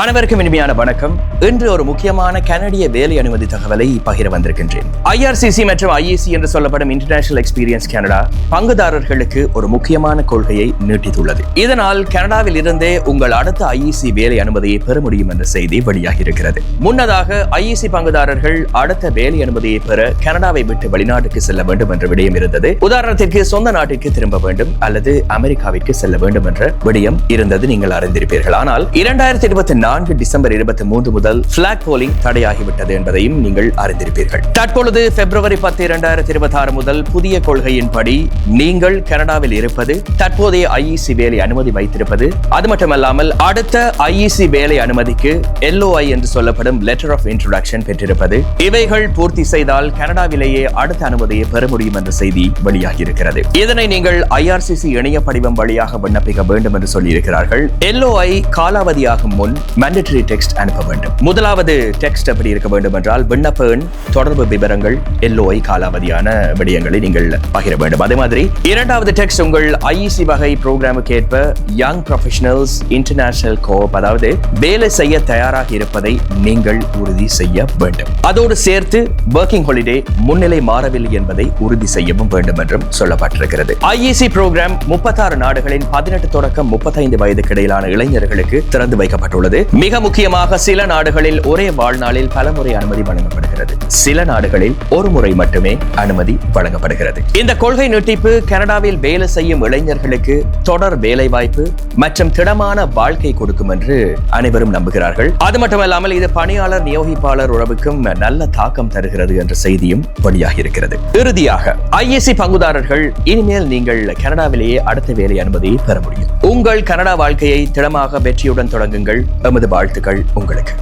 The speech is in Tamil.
அனைவருக்கும் இனிமையான வணக்கம். இன்று ஒரு முக்கியமான கனடிய வேலை அனுமதி தகவலை பகிர வந்திருக்கின்றேன். IRCC மற்றும் IEC என்று சொல்லப்படும் இன்டர்நேஷனல் எக்ஸ்பீரியன்ஸ் கனடா பங்குதாரர்களுக்கு ஒரு முக்கியமான கொள்கையை நீட்டித்துள்ளது. இதனால் கனடாவில் இருந்தே உங்கள் அடுத்த IEC வேலை அனுமதியை பெற முடியும் என்ற செய்தி வெளியாகி இருக்கிறது. முன்னதாக IEC பங்குதாரர்கள் அடுத்த வேலை அனுமதியை பெற கனடாவை விட்டு வெளிநாட்டுக்கு செல்ல வேண்டும் என்ற விடயம் இருந்தது. உதாரணத்திற்கு சொந்த நாட்டிற்கு திரும்ப வேண்டும் அல்லது அமெரிக்காவிற்கு செல்ல வேண்டும் என்ற விடயம் இருந்தது, நீங்கள் அறிந்திருப்பீர்கள். ஆனால் 2024 டிசம்பர் 23 முதல் பிளாக் போலிங் தடையாகிவிட்டது என்பதையும் நீங்கள் அறிந்திருப்பீர்கள். தற்பொழுது பிப்ரவரி 10, 2026 முதல் புதிய கொள்கையின்படி நீங்கள் கனடாவில் இருப்பது, தற்போதைய IEC வேலை அனுமதி வைத்திருப்பது, அது மட்டுமல்லாமல் அடுத்த IEC வேலை அனுமதிக்கு LOI என்று சொல்லப்படும் லெட்டர் ஆஃப் இன்ட்ரோடக்ஷன் பெற்றிருப்பது, இவைகள் பூர்த்தி செய்தால் கனடாவிலேயே அடுத்த அனுமதியை பெற முடியும் என்ற செய்தி வெளியாகி இருக்கிறது. இதனை நீங்கள் IRCC இணைய படிவம் வழியாக விண்ணப்பிக்க வேண்டும் என்று சொல்லியிருக்கிறார்கள். LOI காலாவதியாகும் முன் mandatory text அனுப்ப வேண்டும். முதலாவது டெக்ஸ்ட் எப்படி இருக்க வேண்டும் என்றால், விண்ணப்ப எண், தொடர்பு விவரங்கள், LOI காலாவதியான விடயங்களை நீங்கள் பகிர வேண்டும். அதே மாதிரி இரண்டாவது டெக்ஸ்ட் உங்கள் IEC வகை புரோகிராமுக்கு ஏற்ப யங் ப்ரொஃபஷனல்ஸ் இன்டர்நேஷனல் கோஆப், அதாவது வேலை செய்ய தயாராக இருப்பதை நீங்கள் உறுதி செய்ய வேண்டும். அதோடு சேர்த்து வொர்க்கிங் ஹாலிடே முன்னிலை மாறவில்லை என்பதை உறுதி செய்யவும் வேண்டும் என்றும் சொல்லப்பட்டிருக்கிறது. IEC புரோகிராம் 36 நாடுகளின் 18 தொடக்கம் 35 வயதுக்கு இடையிலான இளைஞர்களுக்கு திறந்து வைக்கப்பட்டுள்ளது. மிக முக்கியமாக சில நாடுகளில் ஒரே வாழ்நாளில் பலமுறை அனுமதி வழங்கப்படுகிறது. சில நாடுகளில் ஒரு முறை மட்டுமே அனுமதி வழங்கப்படுகிறது. இந்த கொள்கை நீட்டிப்பு கனடாவில் வேலை செய்யும் இளைஞர்களுக்கு தொடர் வேலை வாய்ப்பு மற்றும் திடமான வாழ்க்கை கொடுக்கும் என்று அனைவரும் நம்புகிறார்கள். அது மட்டுமல்லாமல் இது பணியாளர் நியோகிப்பாளர் உறவுக்கும் நல்ல தாக்கம் தருகிறது என்ற செய்தியும் வெளியாகி இருக்கிறது. இறுதியாக IEC பங்குதாரர்கள், இனிமேல் நீங்கள் கனடாவிலேயே அடுத்த வேலை அனுமதியை பெற முடியும். உங்கள் கனடா வாழ்க்கையை திடமாக வெற்றியுடன் தொடங்குங்கள். எமது வாழ்த்துக்கள் உங்களுக்கு.